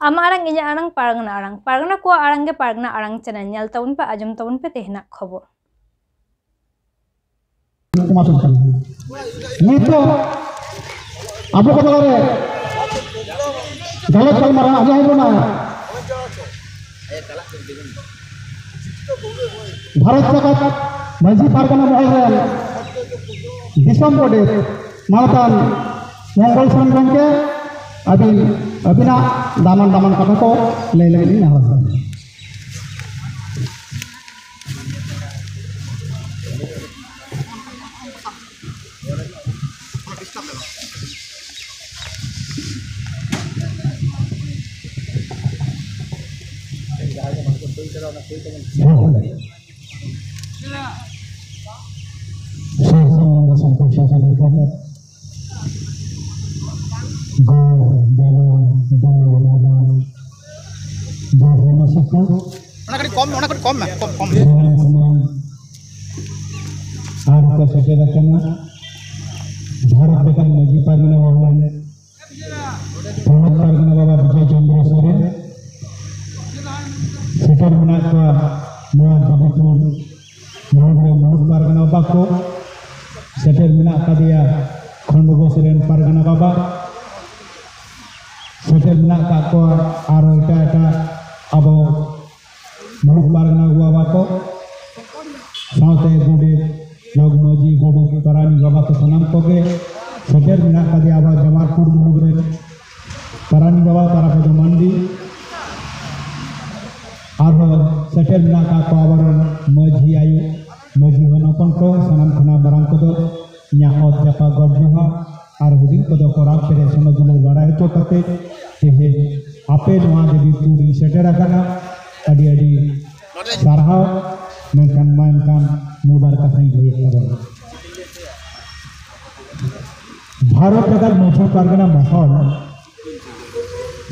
Ama arang inya arang paragna ko arang ge paragna arang channel nyal taun pa ajum taun pe tehna khobor nito abu ko bare galat kal mara aja ho na Bharat जगत माझी पारगना महल दिसम बोर्डे मालतान मंगल संगम के अबिना दामन कथा को ले लेनी नहर भारत बेकार नजी पारगना महल पौनक पारगना बाबा विजय चंद्र सोरेन सेटर मेनाक को नवा जबलपुर मुलुग पारगना बाबा को सेटर मेनाक कादिया खंडगो सोरेन पारगना बाबा सेटर मेनाक का को आरो एटा अबो मुलुग पारगना बाबा को साउते गुडे जग मजी गुडू पारानी बाबा को सनाम को के सेटर मेनाक कादिया आबा जमालपुर मुलुग रे पारानी बाबा तारा को मंडी अब सेटर मेनाक को आबर मजी आयु मजी होनपन को सनाम खना बराम को दो यहाँ जपा गड जोहा और हुदिन को दो कोराम पेरे सोनो दुलो बड़ा हेतो कते तेहे आपे नवा देवी पूरी सेटर आकाना अडी अडी सारहाव मेनकान मुबार कथा लई खबर भारत जगत मजी पारगना महल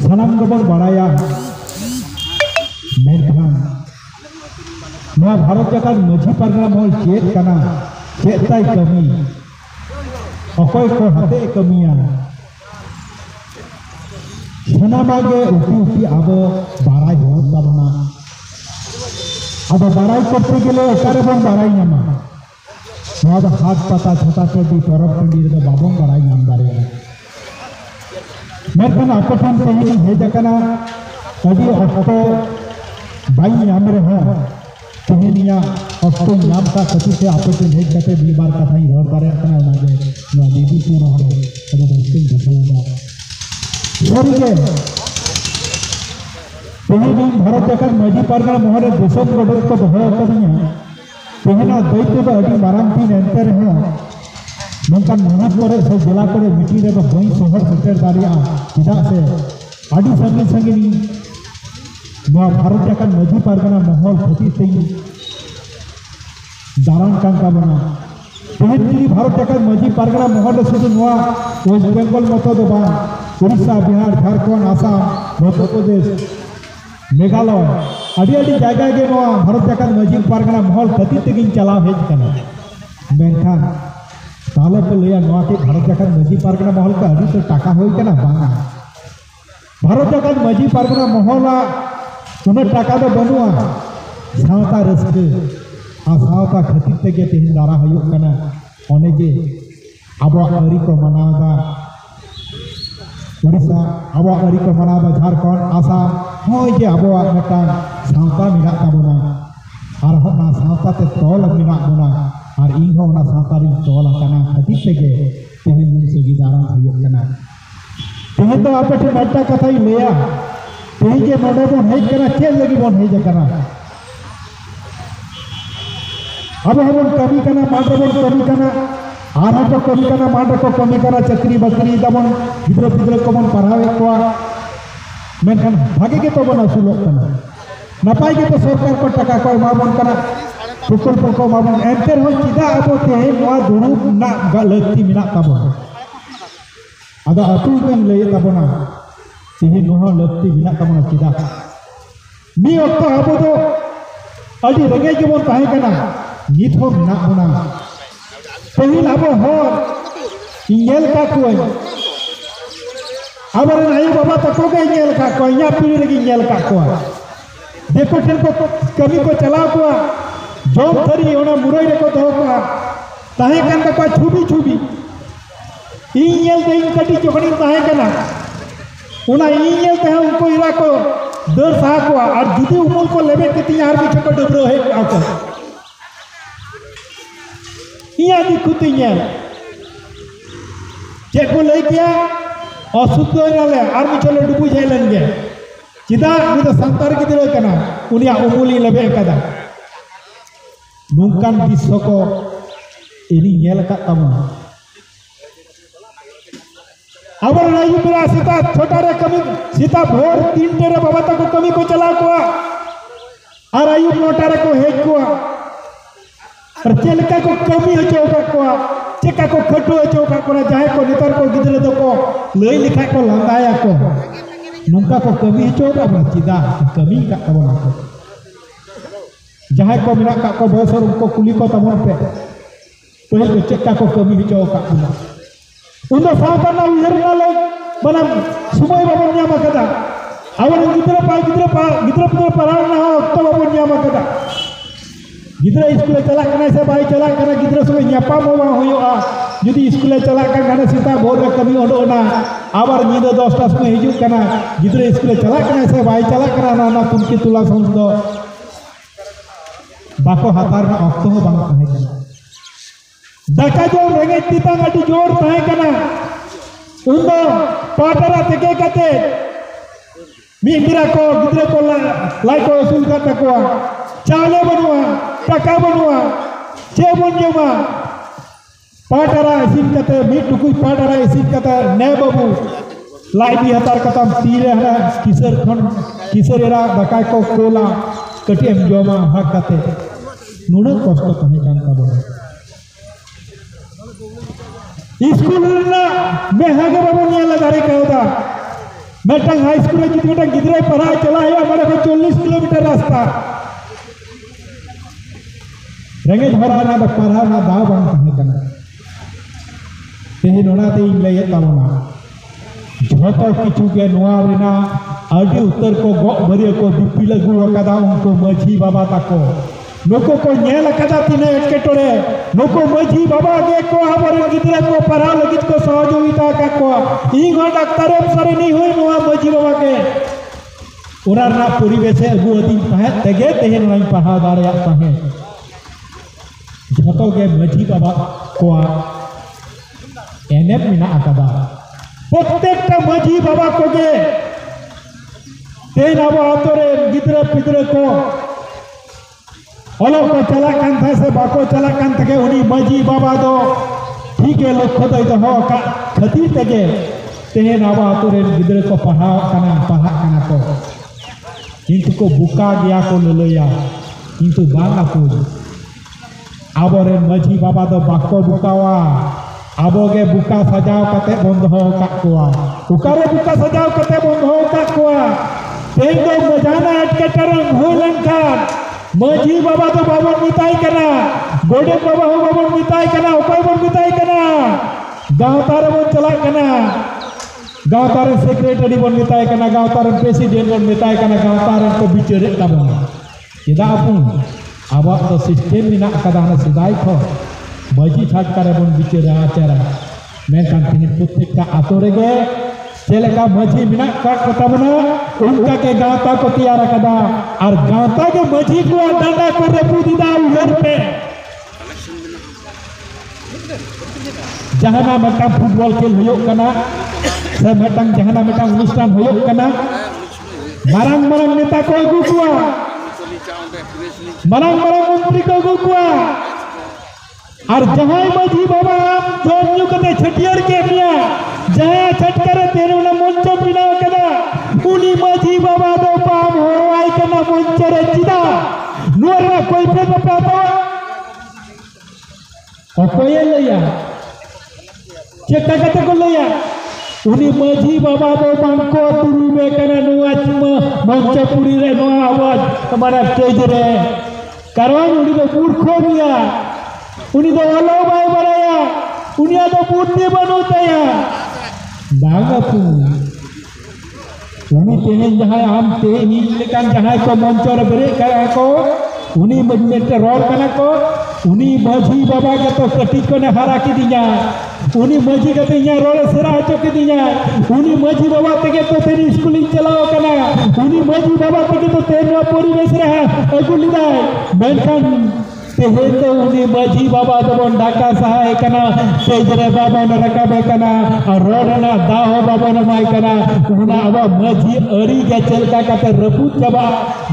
सनाम गबन बड़ाया मेनकान नवा भारत जगत मजी पारगना महल चेत कना चेताई कमी अकोय को हते कमिया सनामागे उठी अब बाराय होत ताबना अब बाराय करते गेले एकारे बन बाराय नामा नवा हाथ पता छोटा छोटी तरफ पंडी रे बाबों बाराय नाम दारे मेरकन आपठन तेही हे जकना अभी अक्तो बाई नाम रे हो तेहनिया अक्तो नाम का कति से आपटे हे जते बी बार कथा ही हर बारे कना नागे नवा दीदी को रहो अरे दोस्ती जतोगा सरीगे तेहनी भारत जगत मजी पारगना महल दिसम गडर को दोहो कदिया तेहना दैत्य बा अडी मारांती एंटर है नंकन मनक करे से जिला करे मिटी रे बई शहर सेटर दारिया चिदा से अडी संगी नवा भारत जगत मजी पारगना महल खती तेई दारान कांका बना तेहनी भारत जगत मजी पारगना महल शुद्ध नवा वेस्ट बेंगल मतो दो बा उड़ीसा बिहार झारखंड आसाम मध्य प्रदेश मेघालय अड़ी अड़ी जगह के भारत जगत मजी पारगना महल खती तेगी चला हेज कना मेनखान ताले पे लिया नवा के भारत जगत मजी पारगना महल का अड़ी तो टाका होई कना बांगा भारत जगत मजी पारगना महल उन्हें टाका दो बनुआ सावता रस्के आ सावता खती तेगे तेहिन दारा होयो कना ओने जे आबो अरी को मनागा उड़ीसा आबो अरी को मनाबा झारखंड आसाम होय जे आबो मेटा सावता मिना ताबोना आर होना सावता ते तोल मिना बोना आर इन होना सावता रि तोल कना खती तेगे तेहिन से गिदारा होयो कना तेहे तो आपे मेटा कथा ही लेया तेहे जे नोडे बोन हेज कना के लगी बोन हेज कना अब हम कमी कना मात्र बोन कमी कना आरा को कमी कना मात्र को कमी कना चक्री बकरी दबन गिद्र को बन पढ़ावे को मेनखान भागे के तो बन असुलोक कना नपाई के तो सरकार को टका को माबन कना प्रकल्प को माबन एंटर हो चिदा अब ते नवा दुरु ना गलती मिना ताबो आदा अतु बेन ले ताबोना तेही नोहा लक्ति मिना ताबोना चिदा मी अक्तो अब तो अडी रंगे के बन ताहे कना नित हो मिना बोना पहिल अब हो इंगेल का कोई आबरन आयु बाबा तको के नेल का को इया पीढ़ी रे नेल का को देखो ठेन को कमी को चला को जोम थरी ओना मुरई रे को दो को ताहे कान को छुबी छुबी इ नेल ते इन कटी चोकड़ी ताहे कना ओना इ नेल ते उनको इरा को दर सा को और जुदी उमल को लेबे केती आर बिछ को डबरो हे आको इया दिखुती नेल चे को लई किया असुद्ध नाले और मिचले डुबु जाइलन गे चिदा नि तो संतार गिदरे कना उनिया उमुली लेबे कदा नुंकान बिस्व को इनी नेल का तमा अबर नायु मेरा सीता छोटा रे कमी सीता भोर 3 टे रे बाबा तक कमी को चला को और आयु मोटा रे को हेज को और चलका को कमी हो को चेका को खटो चौका को जाए को नितर को गिदरे दो को लई लिखा को लंगाया को नुंका को कमी चौका बा चिदा कमी का तबना को जाए को मिना का को बसर उनको कुली को तमन पे तो को चेका को कमी चौका को उनो सावता ना उयरना ले बना सुमय बाबा न्यामा कदा अवन गिदरे पुत्र परार ना हो तो बाबा न्यामा कदा गिदरा स्कूल चला करने से भाई चला करना गिदरा समय न्यापा मोवा होयोआ जुदी स्कूल चला करने सीता भोर रे कमी ओडोना आबार नींद 10टा समय हिजू करना गिदरा स्कूल चला करने से भाई चला करना ना तुमकी तुला संस दो बाको हातार ना ऑक्ट हो बांग ताहे कना दाका जो रेंगे तितांग अति जोर ताहे कना उन दो पाटरा तेके कते मिंदिरा को गिदरा को लाई को उसूल का तकवा चाले बनवा टका बनवा चे बन जमा पाटरा इसिन कते मी टुकुई पाटरा इसिन कते ने बाबू लाई भी हतार कतम तीरे हरा किसर एरा दकाय को कोला कटियम जमा भाग कते नुना कष्ट तमे कान का बोल स्कूल ना मैं हागे बाबू निया लगारे कहदा मेटंग हाई स्कूल में जितना गिदरे पढ़ाई चला है हमारे को 40 किलोमीटर रास्ता रेंगे भरा ना पढ़ा ना दाव बांग ताहे कना तेहे नोना ते इन लय तावना झोतो किछु के नोआ रेना आदि उत्तर को गो भरिया को दिपी लगु कदा उनको मझी बाबा ताको नको को नेल कदा तिने एटकेटोरे नको मझी बाबा के को हमारे गिदरे को पढ़ा लगित को सहयोगिता का को इ गो डॉक्टर सरे नहीं होई नोआ मझी बाबा के ओरार ना परिवेश अगु अदीन ताहे तेगे तेहे नोई पढ़ा दारिया ताहे झोतो के मझी बाबा को एनेप मिना आकादा प्रत्येकटा मझी बाबा को गे तेन अब आतोरे गिदरे पिदरे को ओलो को चला कान था से बाको चला कान तके उनी मझी बाबा दो ठीक है लोग खोदई दो हो का खतीर तके तेन अब आतोरे गिदरे को पढ़ा काना को किंतु को बुका गया को ललया किंतु बांगा को आबोरे मझी बाबा दो बाको बुकावा आबोगे बुका सजाव कते बंद हो काकुआ उकारे बुका सजाव कते बंद हो काकुआ तेन दो मजाना अटकेटर होलन खान मझी बाबा तो बाबा मिताई कना गोडे बाबा हो बाबा मिताई कना उपाय बन मिताई कना गांव तारे बन चला कना गांव तारे सेक्रेटरी बन मिताई कना गांव तारे प्रेसिडेंट बन मिताई कना गांव तारे को बिचारे तबन चिदा अपुन आबा तो सिस्टम मिना कदा ना सिदाई खो मझी छाट करे बन बिचारा आचारा मैं कांतिनी पुत्रिक का आतोरे गे चलेका मझी मिना का कतबना उनका के गांता को तैयार कदा और गांता के मझी को डांडा को रेपुदीदा उधर पे जहाना मटा फुटबॉल खेल होयो कना से मटंग जहाना मटा अनुष्ठान होयो कना मारंग नेता को अगु कुआ मारंग मंत्री को अगु कुआ और जहां मझी बाबा जोन्यु कते छटियर के मिया जहां छटकरे तेरे ना मंच बिनाव कदा उनी मझी बाबा दो पाम हो आई कना मंच रे चिदा नोरा कोई पे पापा और कोई लया चेका कते को लया उनी मझी बाबा दो बांको तुरु में कना नुआ मंच पुरी रे नो आवाज हमारा स्टेज रे करवान उनी तो मूर्खो मिया उनी तो अलो बाय बराया उनिया तो पूर्ति बनोता या बागा पू उनी तेहें जहां आम तेहें लेकान जहां को मंचर बेरे करा को उनी मजमेटे रोल कना को उनी माझी बाबा के तो कटी को ने हरा की दिया उनी माझी के इया रोल सेरा हचो के दिया उनी माझी बाबा ते तो तेरी स्कूलिंग चलाओ कना उनी माझी बाबा ते तो तेरा परिवेश रहा अगुली दाय मेनखान तेहे तो उनी माझी बाबा दबन ढाका सहाय कना तेजरे बाबा न रकाबे कना और रोडना दाहो बाबा न माय कना उना अब माझी अरी के चलका काते रपूत चबा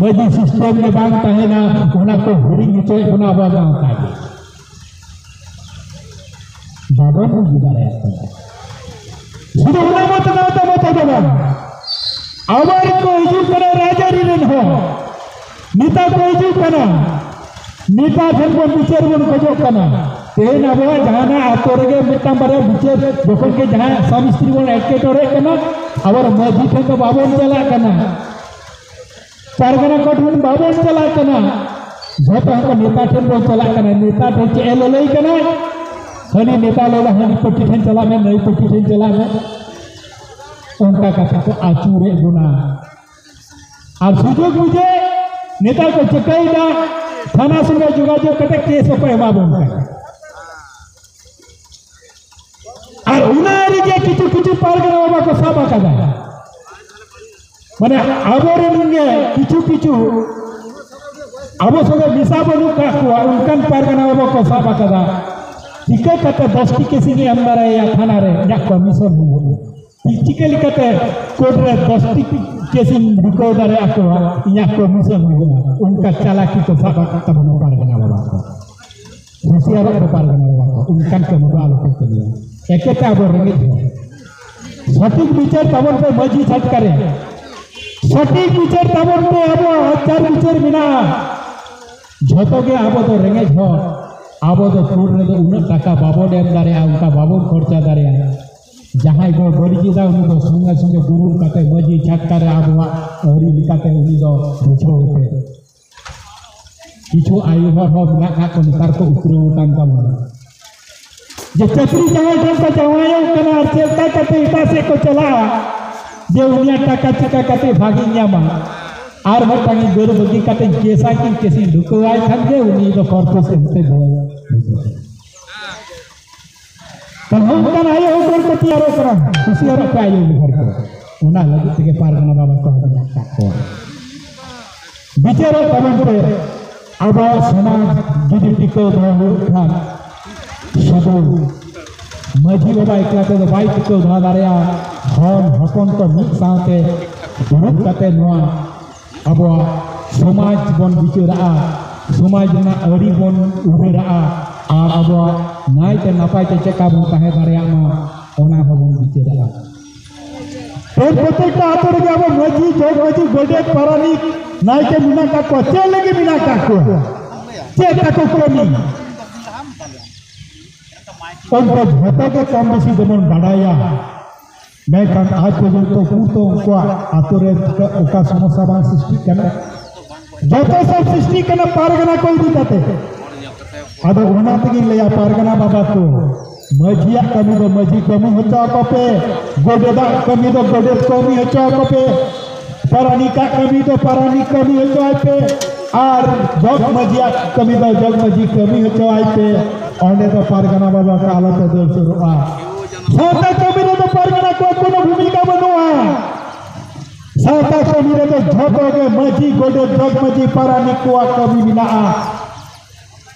माझी सिस्टम में बांग तहेना उना को हुरी निचोय उना बाबा कागे बाबा को गुबारे सुनो उना मत दबा आवर को हिजू कना राजा रिलेन हो नेता को हिजू कना नेता ठन बन विचार बन खजो कना तेन अब जहाना आतोरगे मिटाम बारे विचार जखन के जहां स्वामी स्त्री बन एकेटोरे कना आवर माझी ठन तो बाबन चला कना पारगना कोठन बाबन चला कना झोटा को नेता ठन बन चला कना नेता ठन के ललई कना हनी नेता लोला हनी पट्टी ठन चला में नई पट्टी ठन चला में उनका कथा को आचूरे गुना और सुजोग मुझे नेता को चकाईदा थाना संगे जोगाजोग कते केस को एमाबोन और उनारी के किछु पारगना बाबा को साबा कदा माने आबोरे निंगे किछु आबो संगे मिसा बनु का को उनकान पारगना बाबा को साबा कदा चिके कते 10 टी केसिंगे अंदर या थाना रे या कमिशन हो चिके लिखते कोर्ट रे 10 टी केसिंग दिको दारे आको या कमिशन हो उनका चालाकी को साबा कता बनु पारगना बाबा को होशियार को पारगना बाबा को उनकान के मोबाइल को दिया एकेटा आबो रेंगे सटीक विचार तबन पे मजी छट करे सटीक विचार तबन पे आबो हजार विचार बिना झोतो के आबो तो रेंगे झो आबो तो कोर्ट रे तो उन टाका बाबो डेम दारे उनका बाबो खर्चा दारे जहां को बड़ी दा उन तो संगे संगे गुरु काते मजी छट करे आबो हरी लिकाते उनी दो रुचो होते किछु आयु हो बिना का को निकार को उतरो उतान का जे चक्री जहां जन का जवायो कना चलता कते इटा से को चला जे उनिया टाका चका कते भागी न्यामा आर मटांगी गोर बगी कते केसा की केसी ढुकवाय थान जे उनी तो करतो से होते बोल कल हम कन आयो गोर को तियारो करा खुशियार का आयो घर को उना लगी के पारगना बाबा को को बिचारो तमन पे अब समाज जुदी टिको धो खान शुद्ध माझी बाबा एकला तो बाइक को धा दारिया हम हकन को मिक साथे दुरुब कते नोआ अब समाज बन बिचारा समाज ना अड़ी बन उबेरा और अब नाइते नापाय ते चेका बन ताहे दारिया मा ओना बन बिचारा तो प्रत्येकटा आतोर के अब माझी जोग माझी गोडे पारानी नाइते मिना का को चे लगे मिना का को चे ताको कोनी उनको झोटो के कम बेसी जमन बाड़ाया मैं कन आज पर्यंत तो उनको आतोरे ओका समस्या बा सृष्टि करना जोतो सब सृष्टि करना पारगना कोई दी जाते आदो उना तगी लेया पारगना बाबा को मजिया कमी दो मजी कमी होचा को पे गोडेदा कमी दो गोडे कमी होचा को पे परानिका कमी दो परानी कमी होचा पे और जग मजिया कमी दो जग मजी कमी होचा पे ओंडे तो पारगना बाबा का हालत दो शुरुआ साता कमी तो पारगना को कोनो भूमिका बनवा साता कमी तो झोटो के मजी गोडे जग मजी परानी को कमी बिना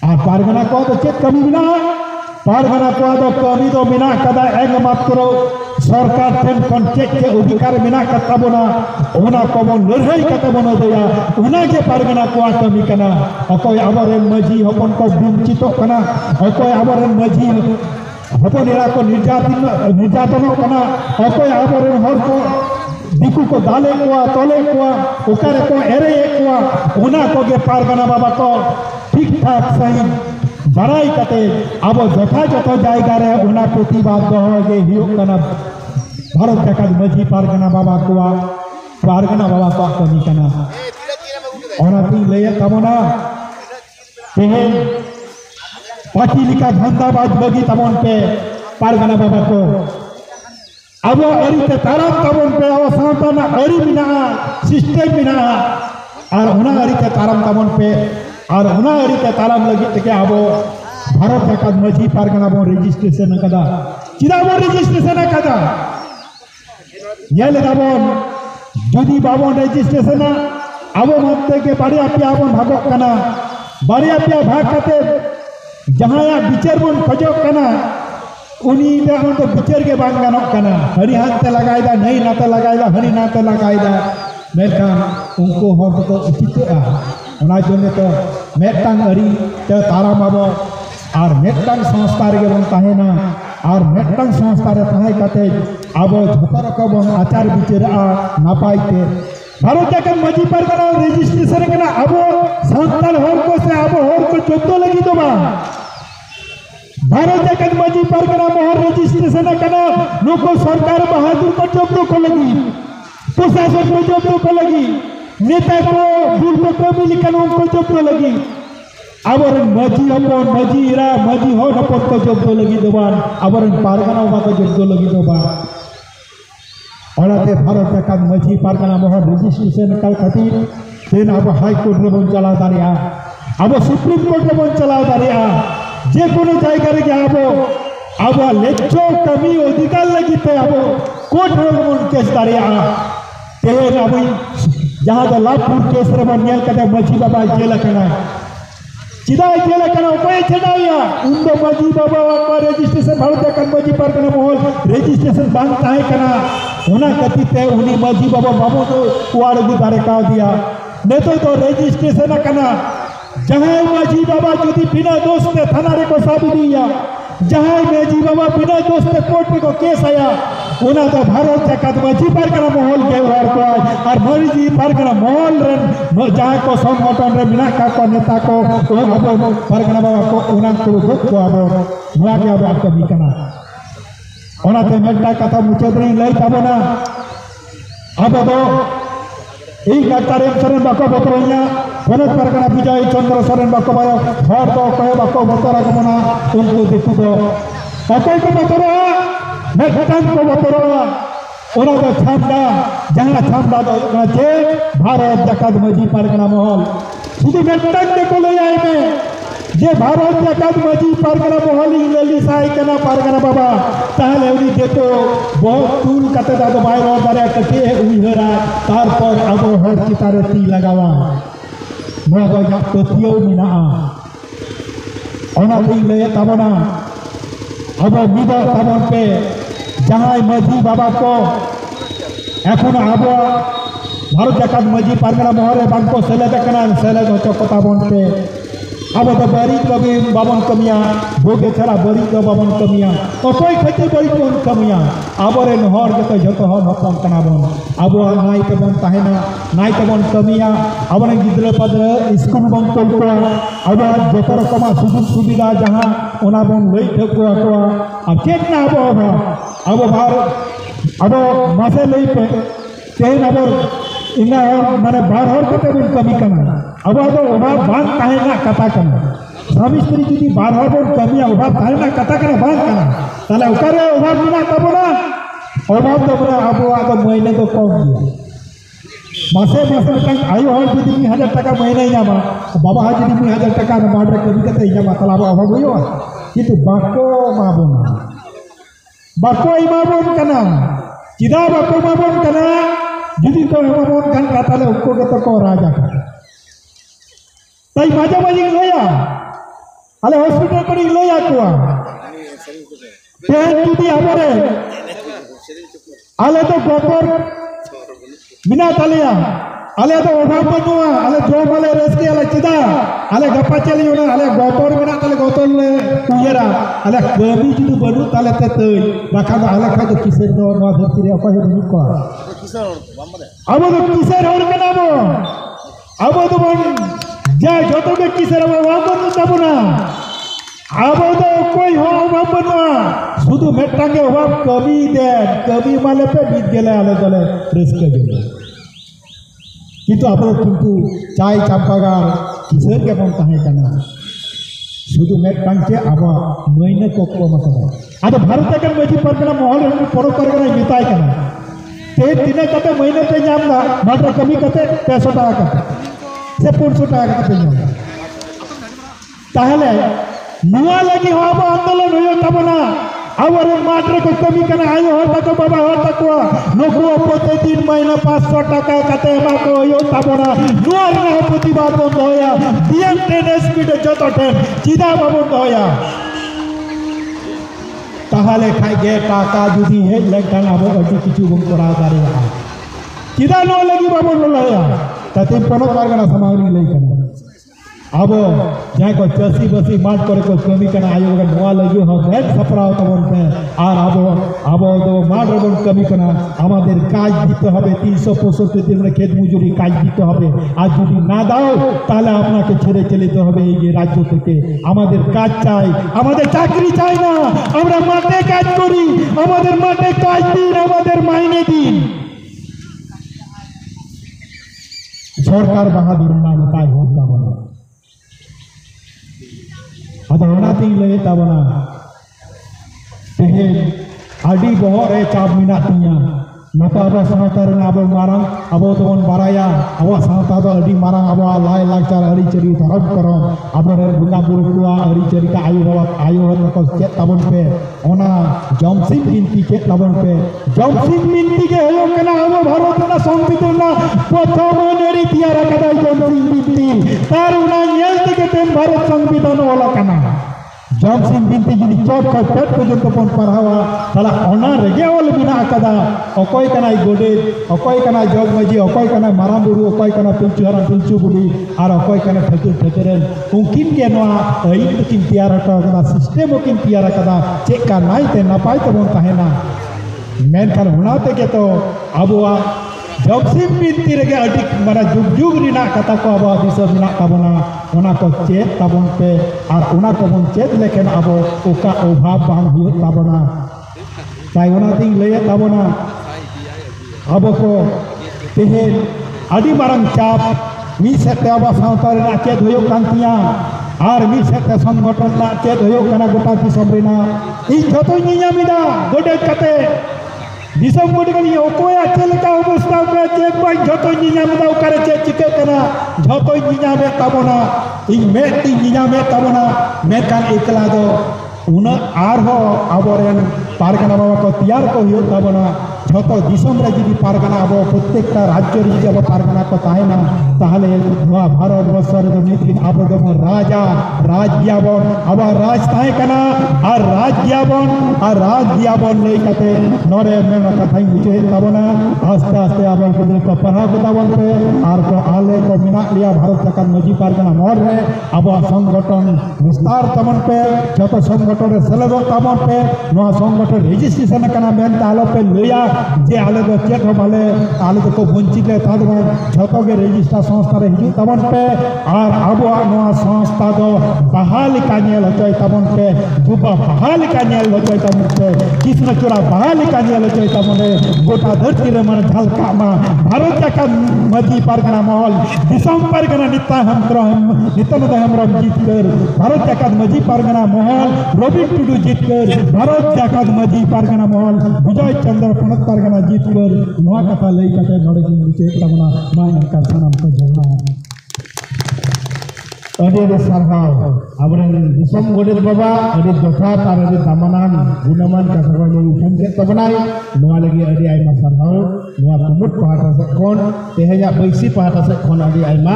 आ पारगना को तो चेक कमी बिना पारगना को तो कमी तो बिना कदा एक मात्र सरकार ठेन कोन चेक के अधिकार बिना कता बना ओना को बन लड़ाई कता बना दया ओना के पारगना को कमी कना अकोय आबरे मजी हपन को वंचित कना अकोय आबरे मजी हपन एरा को निर्यातन कना अकोय आबरे हर को दिकु को दाले को तले को ओकारे को एरे को ओना को के पारगना बाबा को ठीक ठाक सही बड़ाई कते अब जथा जथा जायगा रे ओना प्रतिबाद दोगे हियो कना भारत का मजी पारगना बाबा को कमी कना ओना ती ले तमना तेहे पार्टी लिखा धंधाबाज बगी तमन पे पारगना बाबा को abo ari te taram tabon pe abo sawta na ari mina system mina ar una ari te taram tabon pe ar una ari te taram lagi te abo Bharat जाकात माझी पारगना बो registration kada chida bo registration kada yel dabon jodi babon registration abo matte ke bari apya abon bhagok kana bari apya bhag kate jahan ya bichar bon khojok kana uni da on to bichar ke bang ganok kana hari hatte lagaida nahi nate lagaida hari nate lagaida merkan unko hor to uchitua ona jonne to metang ari te taram abo और मेटन संस्था रे बन ताहेना और मेटन संस्था रे ताहे कते अब झतर को बन आचार विचार नापाइते भारत जाकर मजी परगना रजिस्ट्रेशन कना अब संस्थान होर को से अब होर को जोतो लगी तो बा भारत जाकर मजी परगना मोहर रजिस्ट्रेशन कना नुको सरकार बहादुर को जोतो को लगी प्रशासन को जोतो को लगी नेता को दुर्ग को मिली कनो को जोतो लगी आवरण मजी हपन मजी इरा मजी हो हपन को जब दो लगी दोबार आवरण पारगना बा को जब दो लगी दोबार औरते भारत जाकात मजी पारगना मोहर रजिस्ट्रेशन कल खातिर तेन अब हाई कोर्ट रे बन चला दारिया अब सुप्रीम कोर्ट रे बन चला दारिया जे कोनो जायगा रे आबो अब लेचो कमी अधिकार लगी ते अब कोर्ट रे बन केस दारिया तेन अब जहां द लाभपुर केस रे बन नेल कते मजी बाबा जेल कना चिदाई जेल कना उपाय छडाया उन्दो मजी बाबा वा रजिस्ट्रेशन भारत जाकात मजी पारगना मोहल रजिस्ट्रेशन बांग ताहे कना होना कति ते उनी मजी बाबा बाबू तो कुआड़ गुदारे का दिया ने तो रजिस्ट्रेशन कना जहां मजी बाबा जदि बिना दोष ते थाना रे को साबित दिया जहां मजी बाबा बिना दोष ते कोर्ट को केस आया उना तो भारत जाकात मजी पारगना मोहल के वार को और मजी पारगना मोहल रे जहां को संगठन रे बिना का को नेता को अब पारगना बाबा को उना को अब हुआ के अब आपका बिकना ओना ते मेटा कथा मुचद रे लई ताबना अब तो এই ডাক্তার এম সরেন বাক্য বতরইয়া বনত পারগনা বিজয় চন্দ্র সরেন বাক্য বায় হর তো কয় বাক্য বতর আগমনা উनको দেখু তো অকয় কো বতর মেঘটান কো বতর ওরা তো ছামডা যাহা ছামডা আছে ভারত জাকাত মজি পারগনা মহল শুধু মেঘটান দেখো লই আইবে যে ভারত জাকাত মজি পারগনা মহল ইলেলি সাই কেনা পারগনা বাবা তাহলে উনি দেখো बहुत टूल कते दादो বাইরে দারে কতে উইহরা তারপর আবো হর চিতারে তি লাগাওয়া মগো জাক ততিও মিনা ওনা দিন লয়ে তাবনা আবো মিদা তাবন পে জাহাই মজি বাবা কো এখন আবো ভারত জাকাত মজি পারগনা মহরে বাঙ্কো সেলে দেখনা সেলে তো কথা বনতে अब तो बरी कभी बाबन कमिया भोगे छड़ा बरी को बाबन कमिया अकोय खते बरी कोन कमिया आबरे नहर जतो जतो हन हपन कनाबन अब नाई के बन ताहेना नाई के बन कमिया आबरे गिदरे पदरे स्कूल बन कोलको अब जतो रकम सुजुग सुविधा जहां ओना बन लई ठको अकवा अब केतना अब भार अब मासे लई पे तेन अब इना माने बार हर कते बन कमी कना अब तो ओबा बांध ताहेना कथा कना स्वामी स्त्री जदि बार हर बन कमिया ओबा ताहेना कथा कना बांध कना ताले ओकारे ओबा बिना तबना ओबा तबना अब आदो महीने तो कम दिया मासे मासे तक आयो हर जदि 2000 টাকা महीने जामा बाबा हा जदि 2000 টাকা बाडरे कमी कते जामा तलाबा अभाव होयो किंतु बाको माबन इमाबन कना चिदा बाको माबन कना जदि तो इमाबन kan ताले उको के तो राजा ताई माजा माजी लया आले हॉस्पिटल करी लया कुआ तेन जदि हमरे आले तो गोपर बिना तालिया आले तो ओभाव बनुआ आले जो माले रेसके आले चिदा आले गप्पा चली ओना आले गोपर बिना ताले गोतल ले उयरा आले कमी जदि बनु ताले ते तई बाका आले खा तो किसे दो नो धरती रे अपाय बनु को अब तो किसे और कनाबो अब तो बन जा जतो के किसेर वाबन तबना अब तो कोई हो वाबन শুধু মেটাঙ্গে অভাব কবি দেন কবি মালে पे बीत গেলে আলে দলে রেসকে গেল কিন্তু আপনারা কিন্তু চাই চাম্পাগার কিসের কেমন তাহে কেনা শুধু মেটাঙ্গে আবার মইনে কক্ক মাথা अब भारत के मजी परगना महल रे परब परगना मिताय कना ते तिना कते महीने पे नामना मात्र कमी कते 500 टाका कते से 400 टाका कते नाम ताहले नुआ लगी हो अब आंदोलन होयो तबना आवरे मात्र को कमी कना आयो हो तक बाबा हो तक नको प्रति 3 महीना 500 टाका कते मा को होयो तबना नुआ रे प्रतिवाद बंद होया डीएम ट्रेन स्पीड जतो ट्रेन सीधा बंद होया ताहले खाई गे टाका जुदी हेज लेखान अब अति किछु बन करा दारेया चिदा नो लगी बाबो लया तते पनो परगना समावरी लई कना अब जाय को चसी बसी माट करे को कमी कना आयो गे नोआ लगी हो नेट सपराव तबन पे और अब तो माट रबन कमी कना আমাদের কাজ দিতে হবে 365 দিনের খেত মজুরি কাজ দিতে হবে আর যদি না দাও তাহলে আপনাকে ছেড়ে চলে যেতে হবে এই রাজ্য থেকে আমাদের কাজ চাই আমাদের চাকরি চাই না আমরা মাঠে কাজ করি আমাদের মাঠে কাজ দিন আমাদের মাইনে দিন সরকার বাহাদুর নাম তাই হোক না ada onating lay tabana tehen adi bohore chab minatinya nata aba sanatar na abo marang abo tobon baraya abo sanata do adi marang abo lai lakchar ari cheri dharam karo abo re bunga buru kuwa ari cheri ka ayu ko chet tabon pe ona jomsing binti chet tabon pe jomsing binti ke hoyo kana abo bharat na সংবিধান na prothom neri tiara kada jomsing binti tar una nyel teke ten bharat সংবিধান wala kana Johnson बिनती जी चौक का पेट पर्यंत पन पढ़ावा ताला ओना रेगे वाल बिना कदा अकोय कनाय गोडे अकोय कनाय जग मजी अकोय कनाय माराम बुरु अकोय कनाय पिलचु हराम पिलचु बुडी और अकोय कनाय ठकुर ठकुरन उनकिन के नोआ अई किन तैयार कदा सिस्टम किन तैयार कदा चेक का नाय ते नपाय तबन ताहेना मेनखान होनाते के तो अबुआ जॉनसन बिनती रेगे अडी माना जुग जुग रिना कथा को अब दिसो बिना ताबना ओना को चेत ताबन पे और ओना को बन चेत लेकिन अब ओका अभाव बांग हुई ताबना ताई ओना तिंग लय ताबना अब को तेहे अडी मारंग चाप मी सेते अब सावतार ना चेत होयो कांतिया और मी सेते संगठन ना चेत होयो कना गोटा दिसम रेना इ जतो नियामिदा गोडे कते दिसम गोडे कनी ओकोय अचल का अवस्था पे चेक बाय जतो नियामिदा ओकारे चेक चिके कना जतो नियामे ताबना इ मेती नियामे ताबना मेकान एकला दो उना आर हो आबरेन पारगना बाबा को तैयार को हो ताबना जतो दिसम रे जदी पारगना अब प्रत्येकटा राज्य रे जब पारगना को ताहेना ताहले नोआ भारत वर्ष रे मिथिन अब दो राजा राज्याबन अब राज ताहे कना और राज्याबन लई कते नरे मेना कथाई मुझे ताबना आस्ते आस्ते अब को पढ़ा बतावन पे और को आले को मिना लिया भारत सरकार मजी पारगना मोर रे अब संगठन विस्तार तमन पे जतो संगठन रे सेलेबो तमन पे नोआ संगठन रजिस्ट्रेशन कना मेन तालो पे लया जे आले दो चेक हमाले आले को वंचित ले ताद जतो के रजिस्टर संस्था रे हिजु तमन पे और अब नोआ संस्था दो बहाल कानेल होय तमन पे गुबा बहाल कानेल होय तमन पे कृष्ण चोरा बहाल कानेल होय तमन गोटा धरती रे मन झलका मा भारत का मजी पारगना महल दिसम पारगना निता हम नितन हमरा जीत कर भारत का मजी पारगना महल रवि टुडू जीत कर भारत का मजी पारगना महल विजय चंद्र पनत पारगना जीत कर नोआ कथा लई कते नडे मुचे तमना माय का सनम को जोना अडे सरहाव अबरन दिसम गोडे बाबा अडे जथा तारे दामनान गुणमान का सरवाले उठन के तबनाई नोआ लगी अडे आइमा सरहाव नोआ कुमुट पहाटा से कोन तेहया बैसी पहाटा से कोन अडे आइमा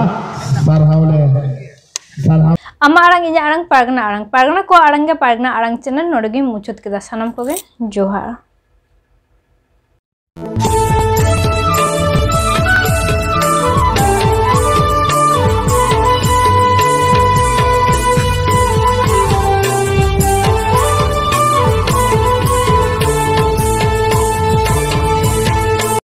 सरहाव ले सरहाव अमा आड़ांग इजा आड़ांग पारगना को आड़ांग के पारगना आड़ांग चैनल नोडगे मुचुत केदा सानाम कोगे जोहार।